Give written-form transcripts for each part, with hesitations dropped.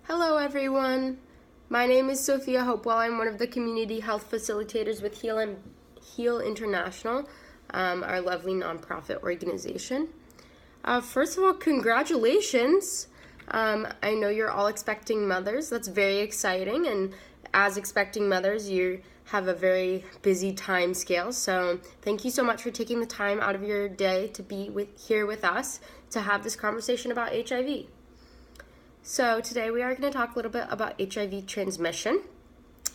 Hello everyone, my name is Sophia Hopewell. I'm one of the community health facilitators with Heal International, our lovely nonprofit organization. First of all, congratulations. I know you're all expecting mothers. That's very exciting, and as expecting mothers, you have a very busy time scale. So thank you so much for taking the time out of your day to be here with us to have this conversation about HIV. So today we are going to talk a little bit about HIV transmission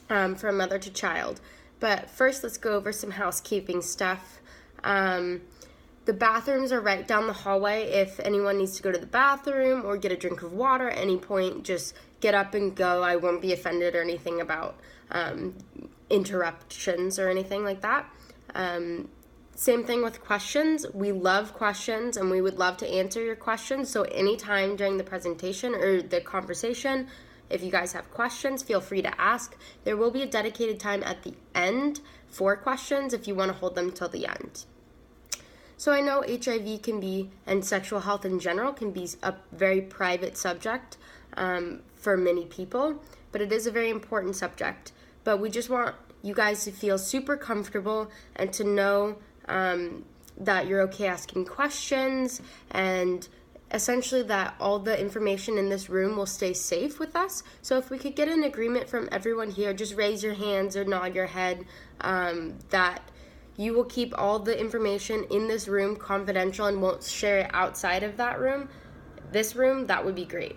from mother to child. But first, let's go over some housekeeping stuff. The bathrooms are right down the hallway. If anyone needs to go to the bathroom or get a drink of water at any point, just get up and go. I won't be offended or anything about interruptions or anything like that. Same thing with questions. We love questions and we would love to answer your questions. So anytime during the presentation or the conversation, if you guys have questions, feel free to ask. There will be a dedicated time at the end for questions if you want to hold them till the end. So I know HIV can be, and sexual health in general, can be a very private subject for many people, but it is a very important subject. But we just want you guys to feel super comfortable and to know that you're okay asking questions, and essentially that all the information in this room will stay safe with us. So if we could get an agreement from everyone here, just raise your hands or nod your head that you will keep all the information in this room confidential and won't share it outside of this room, that would be great.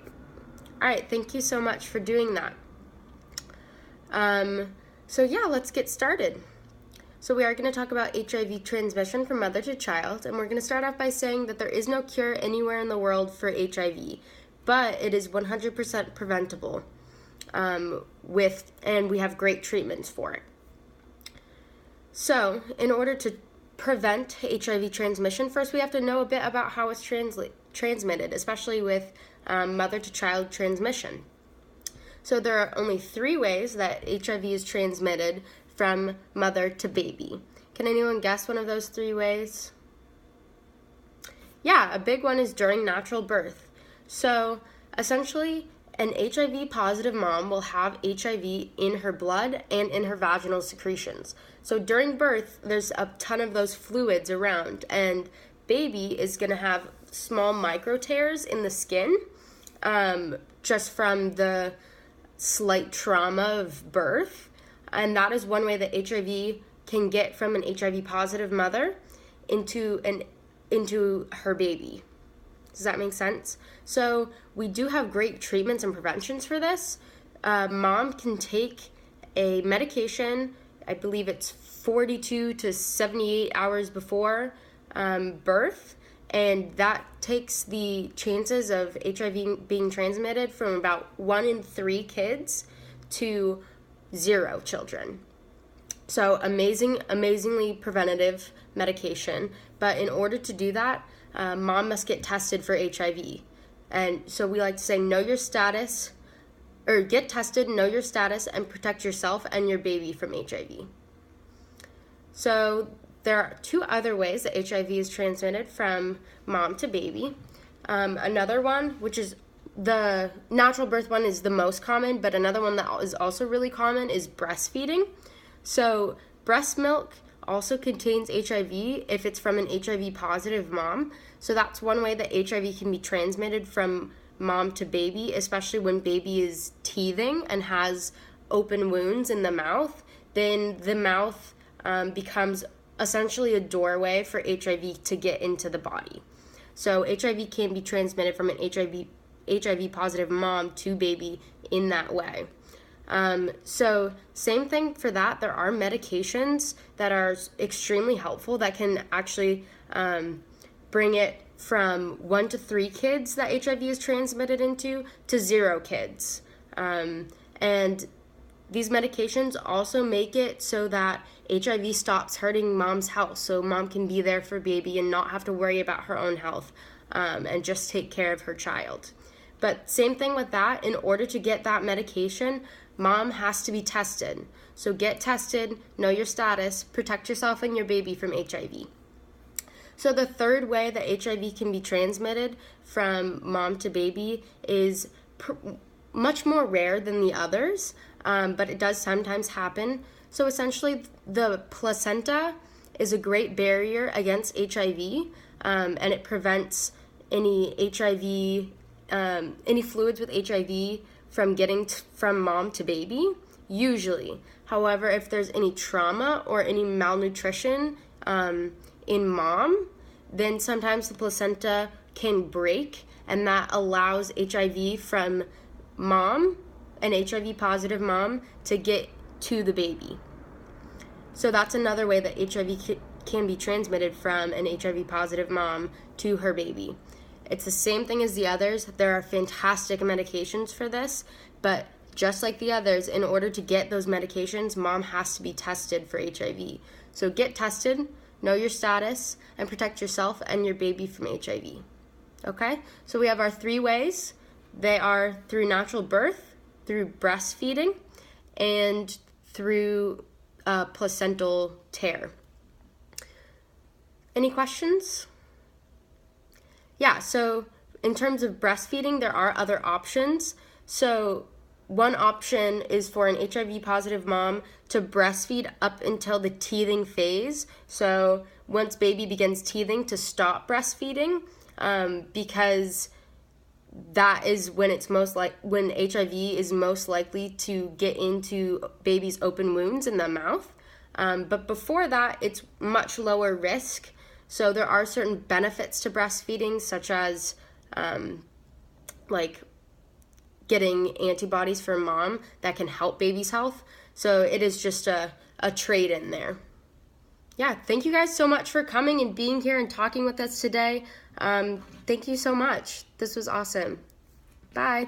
All right, thank you so much for doing that. So yeah, let's get started. So we are going to talk about HIV transmission from mother to child, and we're going to start off by saying that there is no cure anywhere in the world for HIV, but it is 100% preventable, and we have great treatments for it. So in order to prevent HIV transmission, first we have to know a bit about how it's transmitted, especially with mother to child transmission. So there are only 3 ways that HIV is transmitted from mother to baby. Can anyone guess one of those 3 ways? Yeah, a big one is during natural birth. So essentially, an HIV positive mom will have HIV in her blood and in her vaginal secretions. So during birth, there's a ton of those fluids around, and baby is going to have small micro tears in the skin just from the slight trauma of birth. And that is one way that HIV can get from an HIV positive mother into her baby. Does that make sense? So we do have great treatments and preventions for this. Mom can take a medication, I believe it's 42 to 78 hours before birth, and that takes the chances of HIV being transmitted from about 1 in 3 kids to 0 children. So amazingly preventative medication. But in order to do that, mom must get tested for HIV. And so we like to say, know your status, or get tested, know your status, and protect yourself and your baby from HIV. So there are 2 other ways that HIV is transmitted from mom to baby. Another one, which is the natural birth one, is the most common, but another one that is also really common is breastfeeding. So breast milk also contains HIV if it's from an HIV positive mom. So that's one way that HIV can be transmitted from mom to baby, especially when baby is teething and has open wounds in the mouth. Then the mouth becomes essentially a doorway for HIV to get into the body. So HIV can be transmitted from an HIV positive mom to baby in that way. So same thing for that. There are medications that are extremely helpful that can actually bring it from 1 to 3 kids that HIV is transmitted into to 0 kids. And these medications also make it so that HIV stops hurting mom's health, so mom can be there for baby and not have to worry about her own health and just take care of her child. But same thing with that. In order to get that medication, mom has to be tested. So get tested, know your status, protect yourself and your baby from HIV. So the third way that HIV can be transmitted from mom to baby is much more rare than the others, but it does sometimes happen. So essentially, the placenta is a great barrier against HIV, and it prevents any HIV, any fluids with HIV from getting from mom to baby, usually. However, if there's any trauma or any malnutrition in mom, then sometimes the placenta can break, and that allows HIV from mom, an HIV positive mom, to get to the baby. So that's another way that HIV can be transmitted from an HIV positive mom to her baby. It's the same thing as the others. There are fantastic medications for this, but just like the others, in order to get those medications, mom has to be tested for HIV. So get tested, know your status, and protect yourself and your baby from HIV. Okay? So we have our 3 ways. They are through natural birth, through breastfeeding, and through placental tear. Any questions? Yeah, so in terms of breastfeeding, there are other options. So one option is for an HIV positive mom to breastfeed up until the teething phase. So once baby begins teething, to stop breastfeeding, because that is when it's when HIV is most likely to get into baby's open wounds in the mouth. But before that, it's much lower risk. So there are certain benefits to breastfeeding, such as like getting antibodies from mom that can help baby's health. So it is just a trade in there. Yeah, thank you guys so much for coming and being here and talking with us today. Thank you so much. This was awesome. Bye.